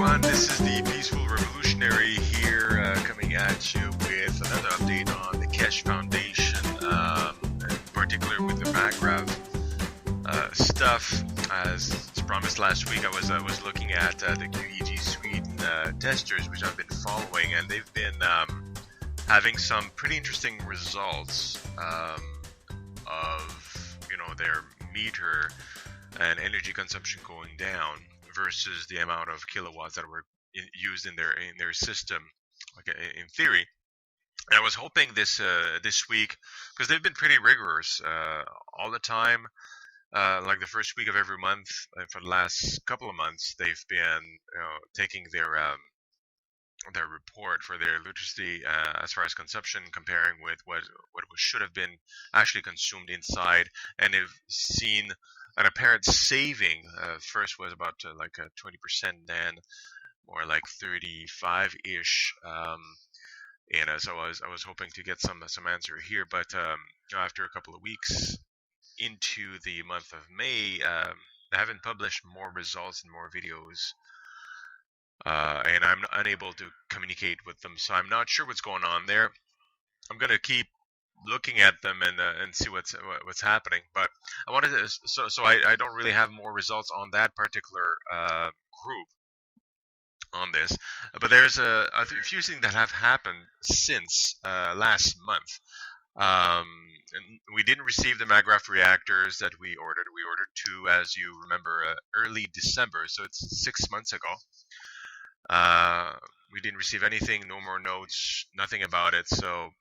everyone. This is the Peaceful Revolutionary here, coming at you with another update on the Keshe Foundation, in particular with the Magrav stuff. As promised last week, I was looking at the QEG Sweden testers, which I've been following, and they've been having some pretty interesting results of their meter and energy consumption going down versus the amount of kilowatts that were used in their system, in theory. And I was hoping this week, because they've been pretty rigorous all the time. Like the first week of every month for the last couple of months, they've been taking their report for their electricity as far as consumption, comparing with what should have been actually consumed inside, and they've seen an apparent saving. First was about 20%, then more like 35-ish. So I was hoping to get some answer here, but after a couple of weeks into the month of May, they haven't published more results and more videos, and I'm unable to communicate with them, so I'm not sure what's going on there. I'm gonna keep looking at them and see what's happening, but I wanted to, so I don't really have more results on that particular group on this, but there's a few things that have happened since last month. And we didn't receive the Magrav reactors that we ordered. We ordered two, as you remember, early December, so it's 6 months ago. We didn't receive anything, no more notes, nothing about it, so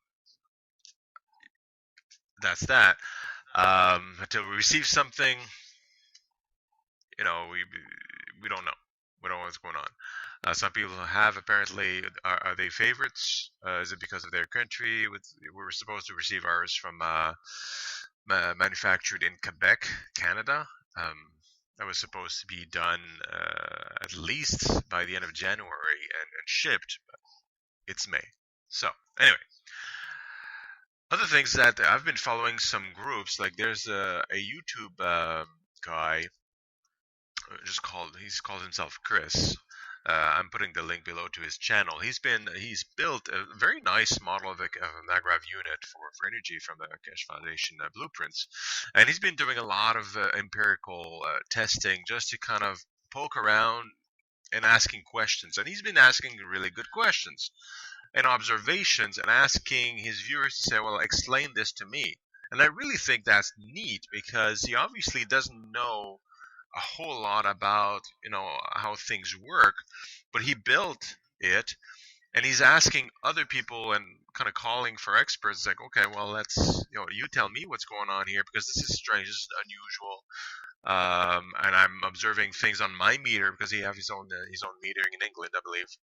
that's that. Until we receive something, we don't know. We don't know what's going on. Some people have, apparently, are they favorites? Is it because of their country? We were supposed to receive ours from manufactured in Quebec, Canada. That was supposed to be done at least by the end of January and shipped. But it's May. So anyway. Other things that I've been following, some groups, like there's a YouTube guy, he's called himself Chris. I'm putting the link below to his channel. He's built a very nice model of a Magrav unit for energy from the Keshe Foundation blueprints, and he's been doing a lot of empirical testing just to kind of poke around and asking questions, and he's been asking really good questions and observations, and asking his viewers to say, well, explain this to me. And I really think that's neat, because he obviously doesn't know a whole lot about how things work, but he built it, and he's asking other people and kind of calling for experts, like, okay, well, let's you tell me what's going on here, because this is strange, this is unusual, and I'm observing things on my meter, because he has his own metering in England, I believe.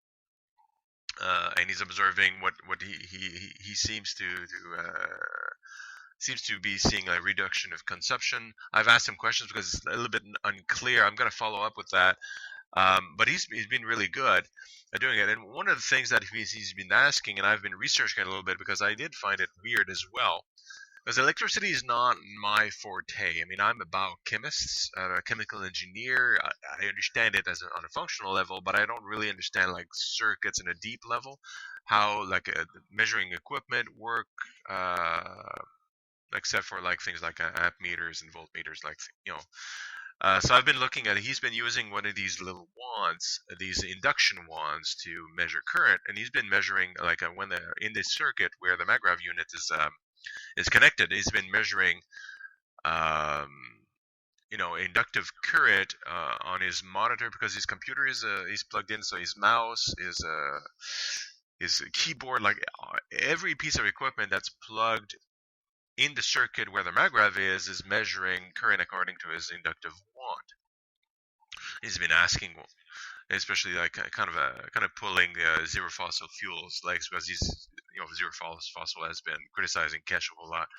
And he's observing what he seems to be seeing a reduction of consumption. I've asked him questions because it's a little bit unclear. I'm going to follow up with that. But he's been really good at doing it. And one of the things that he's been asking, and I've been researching it a little bit because I did find it weird as well, because electricity is not my forte. I mean, I'm a biochemist, a chemical engineer. I understand it on a functional level, but I don't really understand like circuits in a deep level, how measuring equipment work, except for like things like amp meters and voltmeters, so I've been looking at it. He's been using one of these little wands, these induction wands, to measure current, and he's been measuring when in this circuit where the Magrav unit is connected. He's been measuring inductive current on his monitor, because his computer is plugged in, so his mouse, his keyboard, like every piece of equipment that's plugged in the circuit where the Magrav is measuring current according to his inductive wand. He's been asking, especially kind of pulling zero fossil fuels, because he's zero fossil has been criticizing Keshe a whole lot,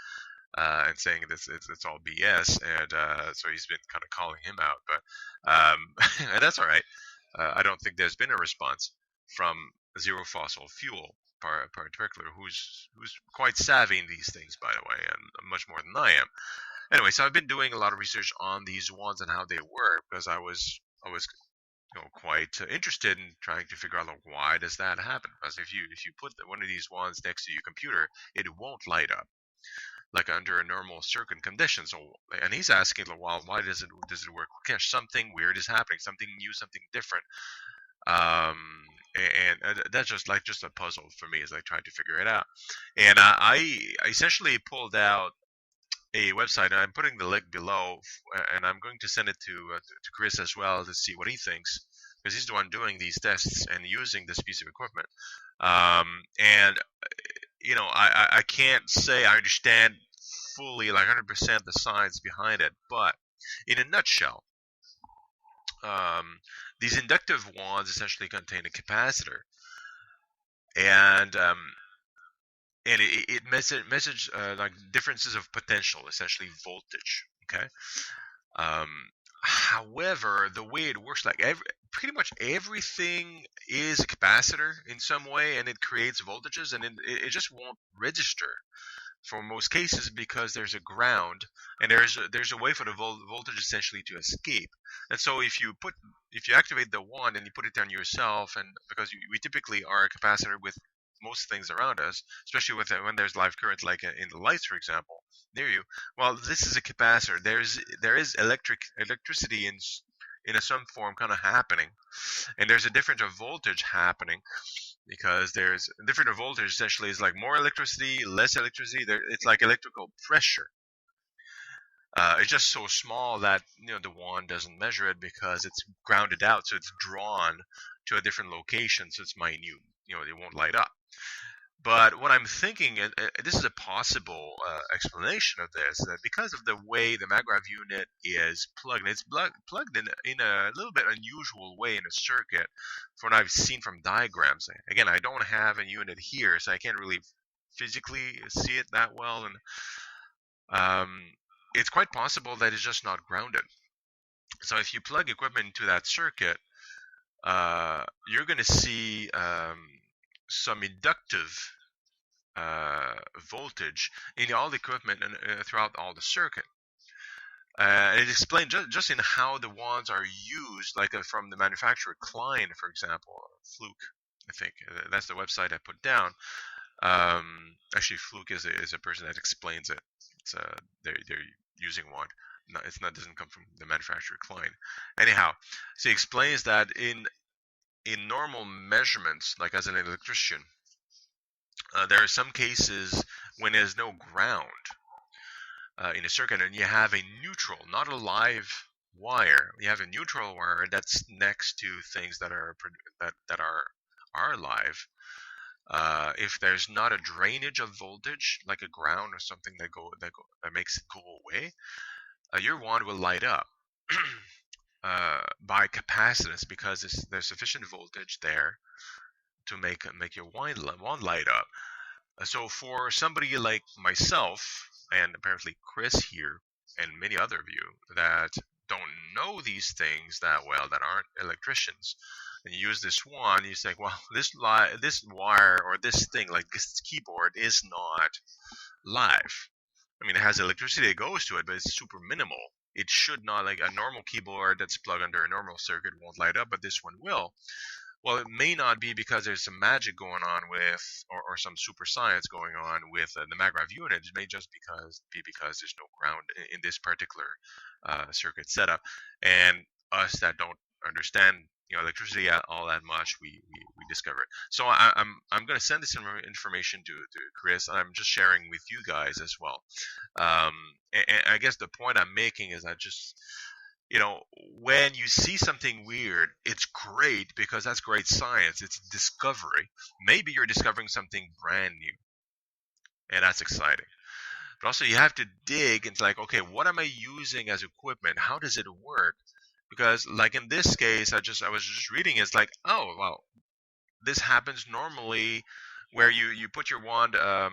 and saying it's all BS, and so he's been kind of calling him out, but and that's all right. I don't think there's been a response from zero fossil fuel particular, who's quite savvy in these things, by the way, and much more than I am. Anyway, so I've been doing a lot of research on these ones and how they work, because I was quite interested in trying to figure out like, why does that happen? Because if you put one of these wands next to your computer, it won't light up like under a normal circuit condition. So, and he's asking, like, well, why does it work? Okay, something weird is happening, something new, something different. Um, and that's just a puzzle for me as I try to figure it out. And I essentially pulled out a website, and I'm putting the link below, and I'm going to send it to Chris as well to see what he thinks, because he's the one doing these tests and using this piece of equipment. And I can't say I understand fully, like 100% the science behind it, but in a nutshell, um, these inductive wands essentially contain a capacitor, and it message like differences of potential, essentially voltage. Okay. Um, However, the way it works, like pretty much everything is a capacitor in some way, and it creates voltages, and it just won't register for most cases because there's a ground, and there's a way for the voltage essentially to escape. And so if you activate the wand and you put it on yourself, and because we typically are a capacitor with most things around us, especially when there's live current, like in the lights, for example, near you. Well, this is a capacitor. There is electricity in a some form kind of happening, and there's a difference of voltage happening because there's different voltage essentially is like more electricity, less electricity. It's like electrical pressure. It's just so small that the wand doesn't measure it because it's grounded out, so it's drawn to a different location, so it's minute. It won't light up. But what I'm thinking, this is a possible explanation of this, that because of the way the Magrav unit is plugged, it's plugged in a little bit unusual way in a circuit from what I've seen from diagrams. Again, I don't have a unit here, so I can't really physically see it that well, and it's quite possible that it's just not grounded. So if you plug equipment into that circuit, you're going to see some inductive voltage in all the equipment and throughout all the circuit. It explained just in how the wands are used, like from the manufacturer Klein, for example, Fluke, I think that's the website I put down. Actually, Fluke is a person that explains it. It's they're using one. No, it's not doesn't come from the manufacturer Klein. Anyhow, so he explains that in normal measurements, like as an electrician, there are some cases when there's no ground in a circuit, and you have a neutral, not a live wire. You have a neutral wire that's next to things that are live. If there's not a drainage of voltage, like a ground or something that makes it go away, your wand will light up by capacitance because there's sufficient voltage there to make your wand light up. So for somebody like myself, and apparently Chris here, and many other of you that don't know these things that well, that aren't electricians, and you use this wand, you say, well, this wire or this thing, like this keyboard, is not live. I mean, it has electricity that goes to it, but it's super minimal. It should not, like a normal keyboard that's plugged under a normal circuit won't light up, but this one will. Well, it may not be because there's some magic going on with, or some super science going on with the Magrav unit. It may just be because there's no ground in this particular circuit setup, and us that don't understand electricity all that much, we discover it. So I'm going to send this information to Chris, and I'm just sharing with you guys as well. And I guess the point I'm making is I just when you see something weird, it's great because that's great science. It's discovery. Maybe you're discovering something brand new, and that's exciting. But also, you have to dig into like, okay, what am I using as equipment? How does it work? Because, like in this case, I was just reading. It's like, oh well, this happens normally, where you put your wand on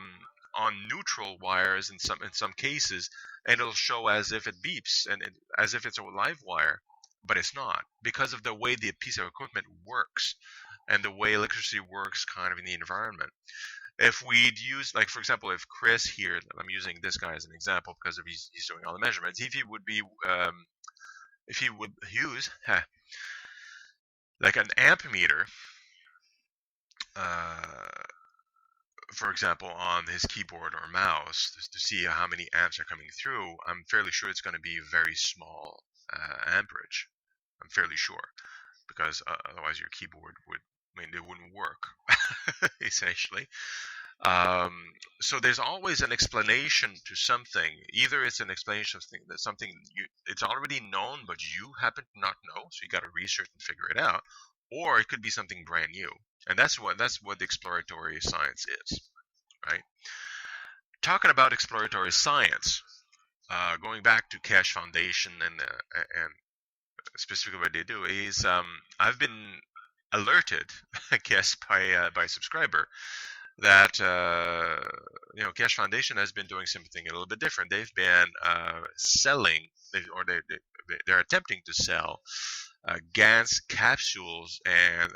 neutral wires in some cases, and it'll show as if it beeps and as if it's a live wire, but it's not because of the way the piece of equipment works and the way electricity works kind of in the environment. If we'd use, like for example, if Chris here, I'm using this guy as an example because of he's doing all the measurements. If he would use like an ammeter, uh, for example, on his keyboard or mouse to see how many amps are coming through, I'm fairly sure it's going to be a very small amperage. I'm fairly sure, because otherwise your keyboard would, I mean, it wouldn't work, essentially. Um, so there's always an explanation to something. Either it's an explanation of something it's already known, but you happen to not know, so you got to research and figure it out, or it could be something brand new, and that's what the exploratory science is, right? Talking about exploratory science, going back to Keshe Foundation and specifically what they do is I've been alerted, I guess, by a subscriber that Keshe Foundation has been doing something a little bit different. They've been selling, they're attempting to sell GANS capsules and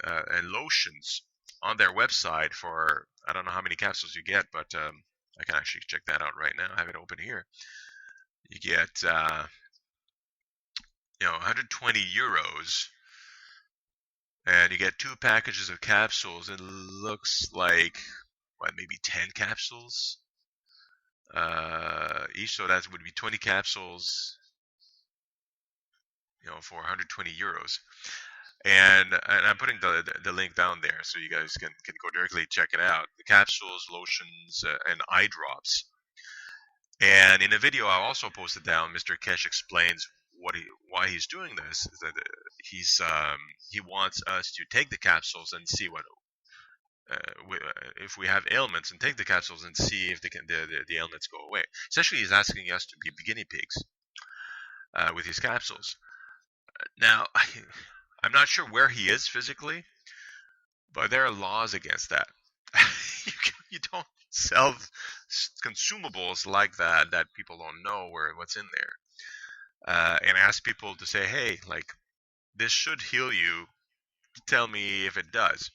lotions on their website for, I don't know how many capsules you get, but I can actually check that out right now. I have it open here. You get 120 euros, and you get 2 packages of capsules. It looks like maybe 10 capsules each, so that would be 20 capsules, for 120 euros. And I'm putting the link down there so you guys can go directly check it out. The capsules, lotions, and eye drops. And in a video I also posted down, Mr. Keshe explains why he's doing this. Is that he wants us to take the capsules and see what if we have ailments, and take the capsules and see if the ailments go away. Essentially, he's asking us to be guinea pigs with these capsules. Now, I'm not sure where he is physically, but there are laws against that. you don't sell consumables like that people don't know what's in there, and ask people to say, hey, like, this should heal you. Tell me if it does.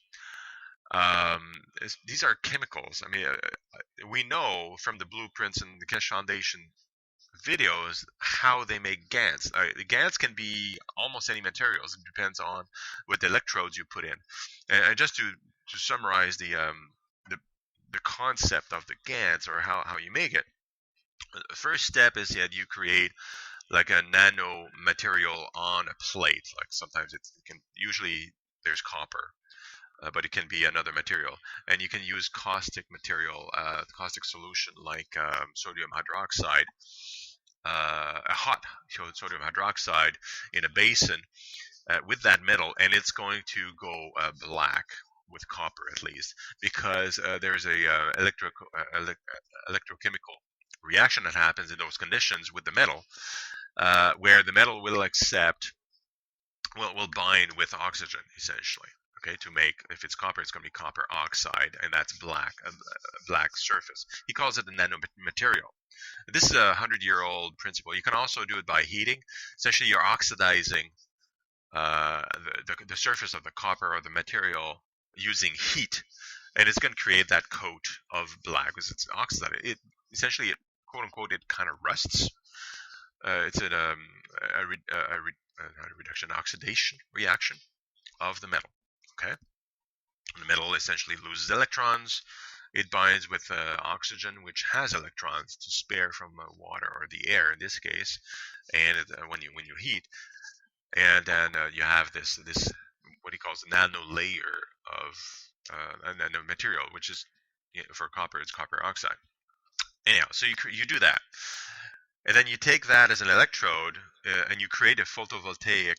These are chemicals. I mean, we know from the blueprints and the Keshe Foundation videos how they make GANS. The GANS can be almost any materials. It depends on what the electrodes you put in. And just to summarize the concept of the GANS, or how you make it, the first step is that you create like a nano material on a plate. Like sometimes it can, usually there's copper, but it can be another material, and you can use caustic material, caustic solution like sodium hydroxide, a hot sodium hydroxide in a basin with that metal, and it's going to go black with copper at least, because there's a electrochemical reaction that happens in those conditions with the metal, where the metal will will bind with oxygen essentially. Okay, to make, if it's copper, it's going to be copper oxide, and that's black, a black surface. He calls it the nanomaterial. This is a 100-year-old principle. You can also do it by heating. Essentially, you're oxidizing the surface of the copper or the material using heat, and it's going to create that coat of black because it's oxidized. It essentially, quote unquote, it kind of rusts. It's not a reduction, oxidation reaction of the metal. Okay, the metal essentially loses electrons. It binds with oxygen, which has electrons to spare from water or the air in this case, and when you heat, and then you have this what he calls the nano layer of nano material, which is, for copper, it's copper oxide. Anyhow, so you do that, and then you take that as an electrode, and you create a voltaic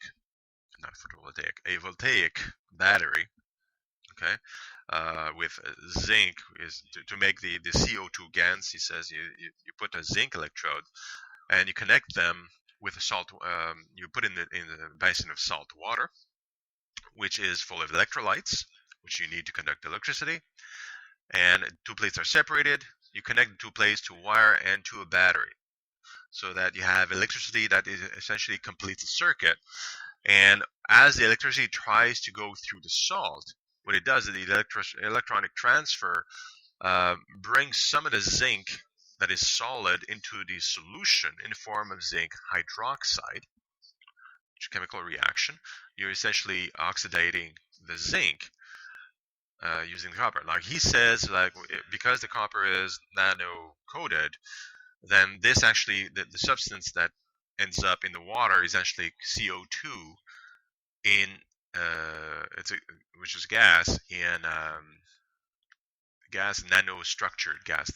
battery. Okay, with zinc is to make the CO2 GANS. He says you put a zinc electrode and you connect them with a salt. You put in the basin of salt water, which is full of electrolytes, which you need to conduct electricity. And 2 plates are separated. You connect the 2 plates to a wire and to a battery, so that you have electricity that is essentially completes the circuit. And as the electricity tries to go through the salt, what it does is the electronic transfer brings some of the zinc that is solid into the solution in the form of zinc hydroxide. chemical reaction, you're essentially oxidating the zinc using the copper. Like he says, like because the copper is nano coated, then this actually the substance that ends up in the water is actually CO2 in which is gas in gas nanostructured gas,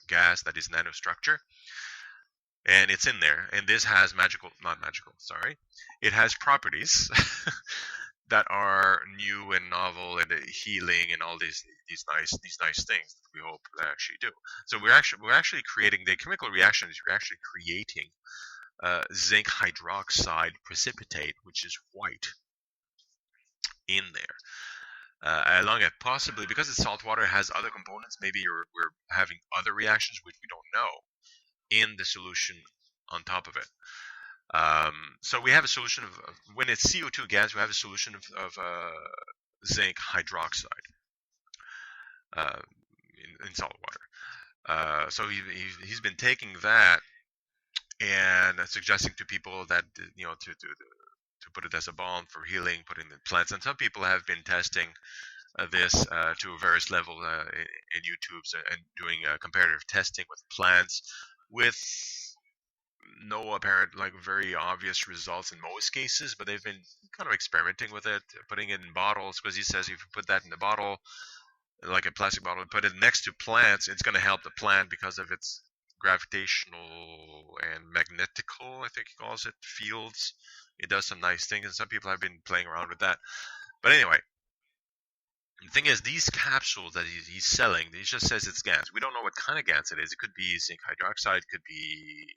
gas that is nanostructure, and it's in there. And this has not magical, sorry, it has properties that are new and novel and healing and all these nice things that we hope they actually do. So we're actually creating the chemical reactions. We're actually creating zinc hydroxide precipitate, which is white in there. Along it, possibly because it's salt water, it has other components. Maybe we're having other reactions which we don't know in the solution on top of it. So we have a solution of when it's CO2 gas, we have a solution of zinc hydroxide in salt water. So he's been taking that and suggesting to people that to put it as a balm for healing, putting in plants. And some people have been testing this to various levels in YouTube's and doing comparative testing with plants with no apparent very obvious results in most cases, but they've been kind of experimenting with it, putting it in bottles, because he says if you put that in a bottle, like a plastic bottle, and put it next to plants, it's going to help the plant because of its gravitational and magnetical, I think he calls it, fields. It does some nice things, and some people have been playing around with that. But anyway, the thing is, these capsules that he's selling, he just says it's GANS. We don't know what kind of GANS it is. It could be zinc hydroxide, could be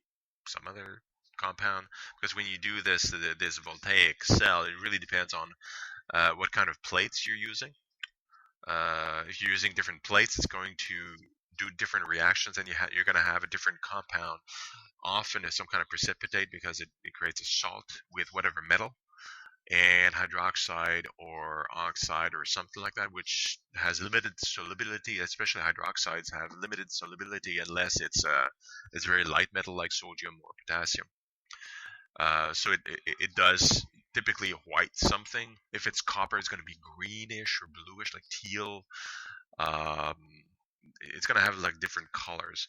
some other compound, because when you do this voltaic cell, it really depends on what kind of plates you're using. If you're using different plates, it's going to do different reactions, and you're going to have a different compound. Often it's some kind of precipitate because it creates a salt with whatever metal, and hydroxide or oxide or something like that, which has limited solubility. Especially hydroxides have limited solubility unless it's very light metal like sodium or potassium. So it does typically white something. If it's copper, it's going to be greenish or bluish, like teal. It's going to have like different colors.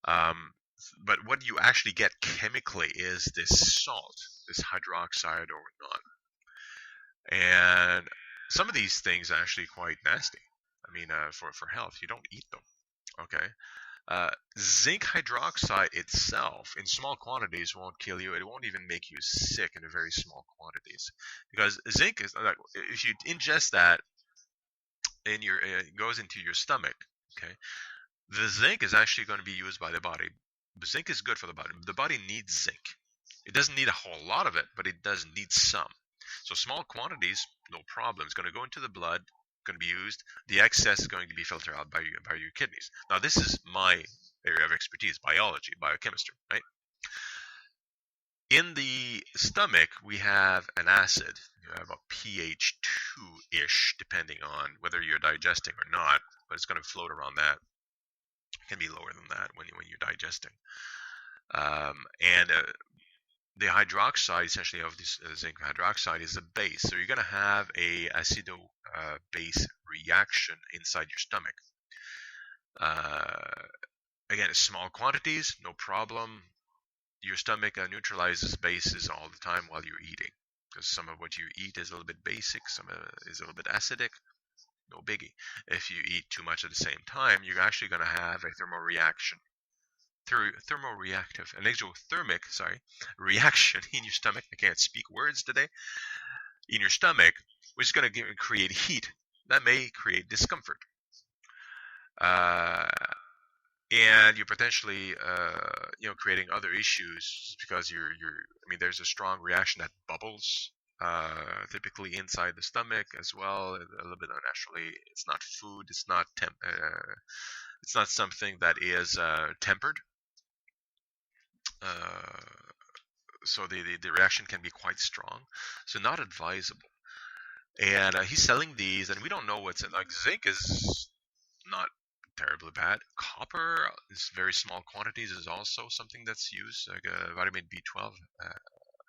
But what you actually get chemically is this salt, this hydroxide or not. And some of these things are actually quite nasty. I mean, for health, you don't eat them. Okay. Zinc hydroxide itself, in small quantities, won't kill you. It won't even make you sick in very small quantities, because zinc is like if you ingest that in it goes into your stomach. Okay, the zinc is actually going to be used by the body. Zinc is good for the body. The body needs zinc. It doesn't need a whole lot of it, but it does need some. So small quantities, no problem. It's going to go into the blood, going to be used. The excess is going to be filtered out by your kidneys. Now, this is my area of expertise, biology, biochemistry, right? In the stomach, we have an acid. You have a pH 2-ish, depending on whether you're digesting or not, but it's going to float around that. It can be lower than that when you're digesting. The hydroxide, essentially, of this zinc hydroxide is a base. So you're going to have a acido-base reaction inside your stomach. Again, small quantities, no problem. Your stomach neutralizes bases all the time while you're eating, because some of what you eat is a little bit basic, some is a little bit acidic. No biggie. If you eat too much at the same time, you're actually going to have a thermoreaction. Thermoreactive, an exothermic, reaction in your stomach. I can't speak words today. In your stomach, which is going to create heat that may create discomfort, and you're potentially, creating other issues because there's a strong reaction that bubbles, typically inside the stomach as well, a little bit unnaturally. It's not food. It's not it's not something that is tempered. So the reaction can be quite strong, so not advisable. And he's selling these, and we don't know what's in. Like zinc is not terribly bad. Copper is very small quantities is also something that's used, like vitamin B12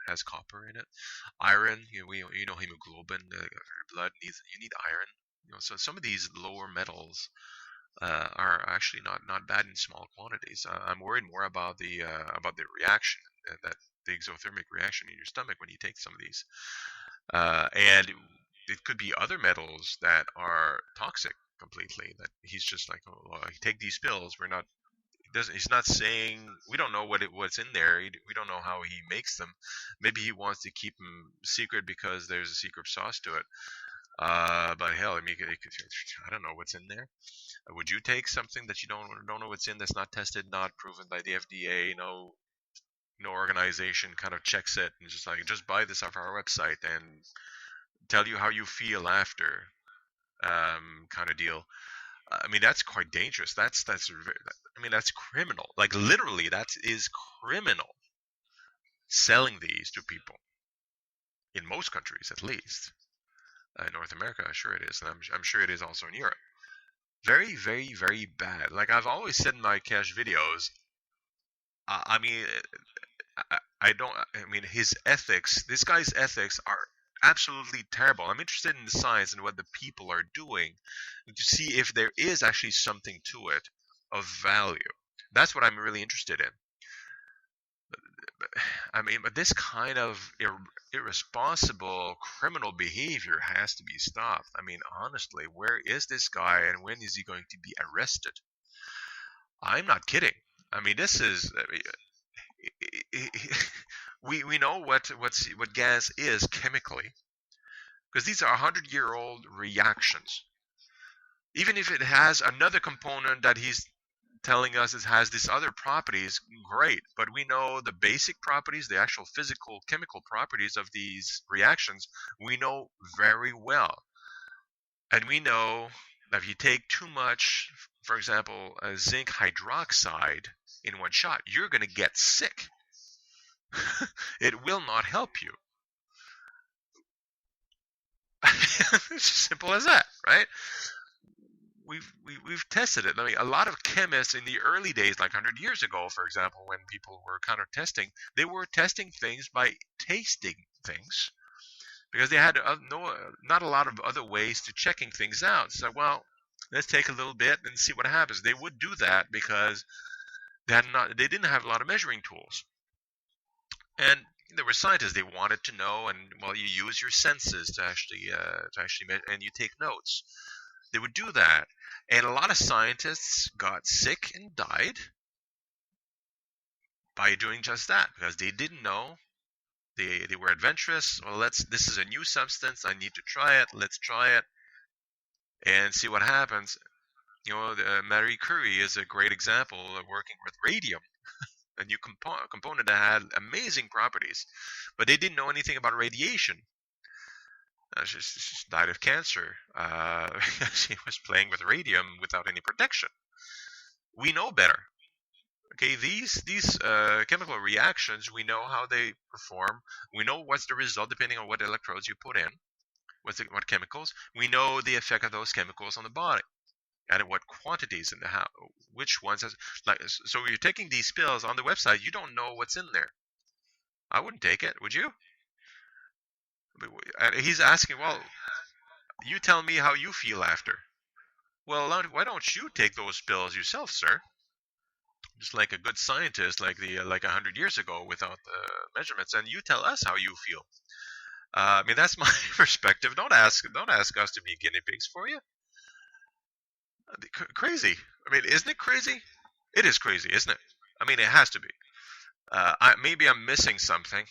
has copper in it. Iron, hemoglobin, blood needs, you need iron. So some of these lower metals are actually not bad in small quantities. I'm worried more about the reaction, that the exothermic reaction in your stomach when you take some of these, and it could be other metals that are toxic completely. That he's just like, oh, well, take these pills. We're not. He's not saying, we don't know what's in there. We don't know how he makes them. Maybe he wants to keep them secret because there's a secret sauce to it. But hell, I mean, I don't know what's in there. Would you take something that you don't know what's in, that's not tested, not proven by the FDA? No organization kind of checks it and just like, just buy this off our website and tell you how you feel after, kind of deal. I mean, that's quite dangerous. I mean, that's criminal. Like literally, that is criminal. Selling these to people in most countries, at least. North America, sure it is, and I'm sure it is also in Europe. Very, very, very bad. Like I've always said in my Keshe videos, I mean, I don't. I mean, his ethics. This guy's ethics are absolutely terrible. I'm interested in the science and what the people are doing to see if there is actually something to it of value. That's what I'm really interested in. I mean, but this kind of irresponsible criminal behavior has to be stopped. I mean, honestly, where is this guy and when is he going to be arrested? I'm not kidding. I mean, this is. We know what GANS is chemically, because these are 100-year-old reactions. Even if it has another component that he's telling us it has these other properties, great. But we know the basic properties, the actual physical chemical properties of these reactions, we know very well. And we know that if you take too much, for example, zinc hydroxide in one shot, you're going to get sick. It will not help you. It's simple as that, right? We've tested it. I mean, a lot of chemists in the early days, like 100 years ago, for example, when people were kind of testing, they were testing things by tasting things because they had not a lot of other ways to checking things out. So, well, let's take a little bit and see what happens. They would do that because they didn't have a lot of measuring tools, and there were scientists. They wanted to know, and well, you use your senses to actually and you take notes. They would do that. And a lot of scientists got sick and died by doing just that because they didn't know. They were adventurous. Well, this is a new substance. I need to try it. Let's try it and see what happens. Marie Curie is a great example of working with radium, a new component that had amazing properties, but they didn't know anything about radiation. She died of cancer. She was playing with radium without any protection. We know better. Okay, these chemical reactions, we know how they perform. We know what's the result depending on what electrodes you put in, what chemicals. We know the effect of those chemicals on the body, and at what quantities and which ones. So you're taking these pills on the website, you don't know what's in there. I wouldn't take it, would you? He's asking, well, you tell me how you feel after. Well, why don't you take those pills yourself, sir? Just like a good scientist, like 100 years ago, without the measurements, and you tell us how you feel. I mean, that's my perspective. Don't ask us to be guinea pigs for you. Crazy. I mean, isn't it crazy? It is crazy, isn't it? I mean, it has to be. Maybe I'm missing something.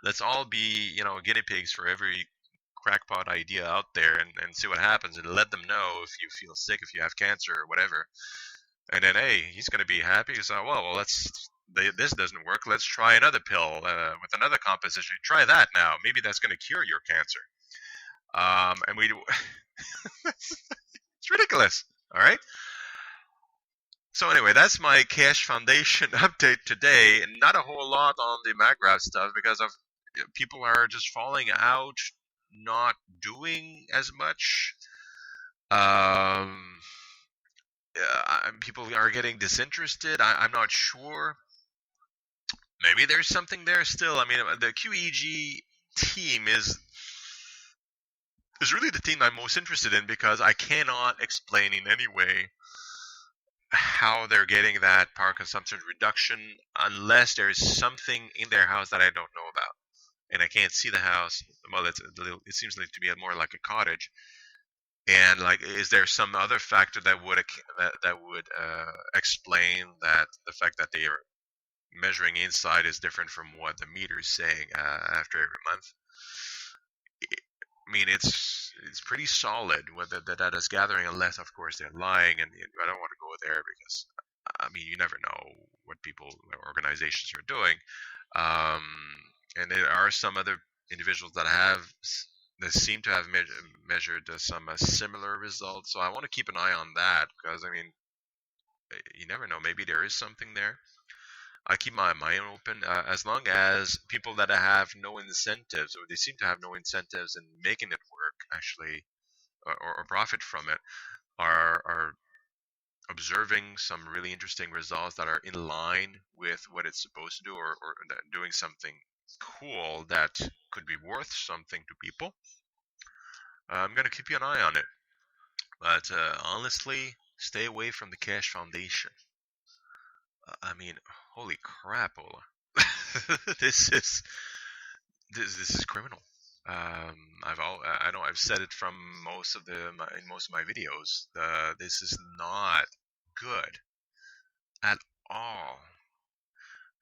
Let's all be, guinea pigs for every crackpot idea out there, and see what happens, and let them know if you feel sick, if you have cancer or whatever. And then, hey, he's going to be happy. So, well, this doesn't work. Let's try another pill with another composition. Try that now. Maybe that's going to cure your cancer. And we do. It's ridiculous. All right. So anyway, that's my Keshe Foundation update today. Not a whole lot on the Magrav stuff because of people are just falling out, not doing as much. People are getting disinterested. I'm not sure. maybe there's something there still. I mean, the QEG team is really the team I'm most interested in, because I cannot explain in any way how they're getting that power consumption reduction unless there's something in their house that I don't know about. And I can't see the house. Well, it seems like to be more like a cottage. And like, is there some other factor that would explain that the fact that they are measuring inside is different from what the meter is saying after every month? I mean, it's pretty solid what the data is gathering, unless, of course, they're lying. And I don't want to go there because, I mean, you never know what people or organizations are doing. And there are some other individuals that seem to have measured some similar results. So I want to keep an eye on that, because, I mean, you never know. Maybe there is something there. I keep my mind open, as long as people that have no incentives, or they seem to have no incentives in making it work, actually, or profit from it, are observing some really interesting results that are in line with what it's supposed to do, or doing something cool that could be worth something to people. I'm going to keep you an eye on it. But honestly, stay away from the Keshe Foundation. I mean, holy crap, Ola. this is criminal. I know I've said it from in most of my videos. This is not good at all.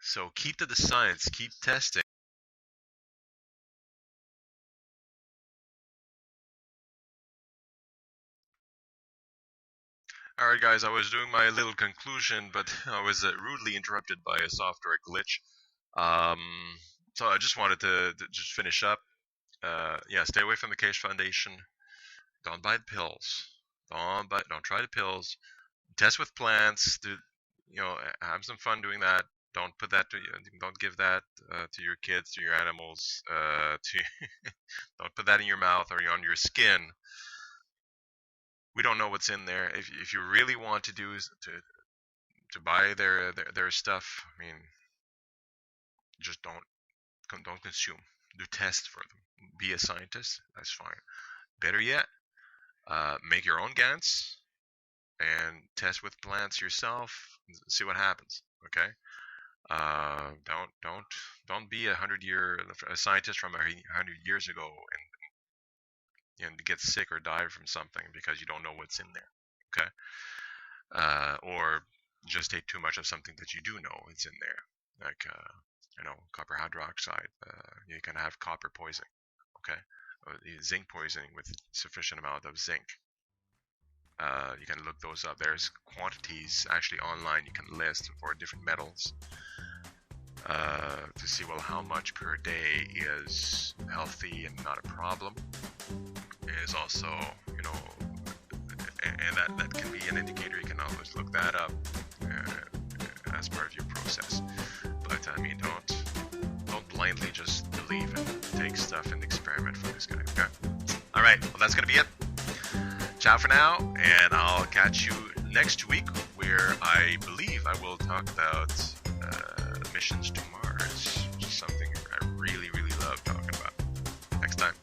So keep to the science, keep testing. Alright guys, I was doing my little conclusion, but I was rudely interrupted by a software glitch. So I just wanted to just finish up. Yeah, stay away from the Keshe Foundation. Don't buy the pills. Don't try the pills. Test with plants. Have some fun doing that. Don't put that don't give that to your kids, to your animals. Don't put that in your mouth or on your skin. We don't know what's in there. If you really want to do to buy their stuff, I mean, just don't consume. Do tests for them. Be a scientist. That's fine. Better yet, make your own GANS and test with plants yourself. See what happens. Okay. Don't be a scientist from 100 years ago and get sick or die from something because you don't know what's in there. Okay. Or just take too much of something that you do know it's in there, like copper hydroxide. You can have copper poisoning. Okay. Zinc poisoning with sufficient amount of zinc. You can look those up. There's quantities actually online you can list for different metals to see, well, how much per day is healthy and not a problem. Is also, and that can be an indicator. You can always look that up as part of your process. But I mean, don't blindly just believe and take stuff and experiment for this guy. Okay. All right. Well, that's gonna be it. Ciao for now, and I'll catch you next week, where I believe I will talk about missions to Mars, which is something I really, really love talking about. Next time.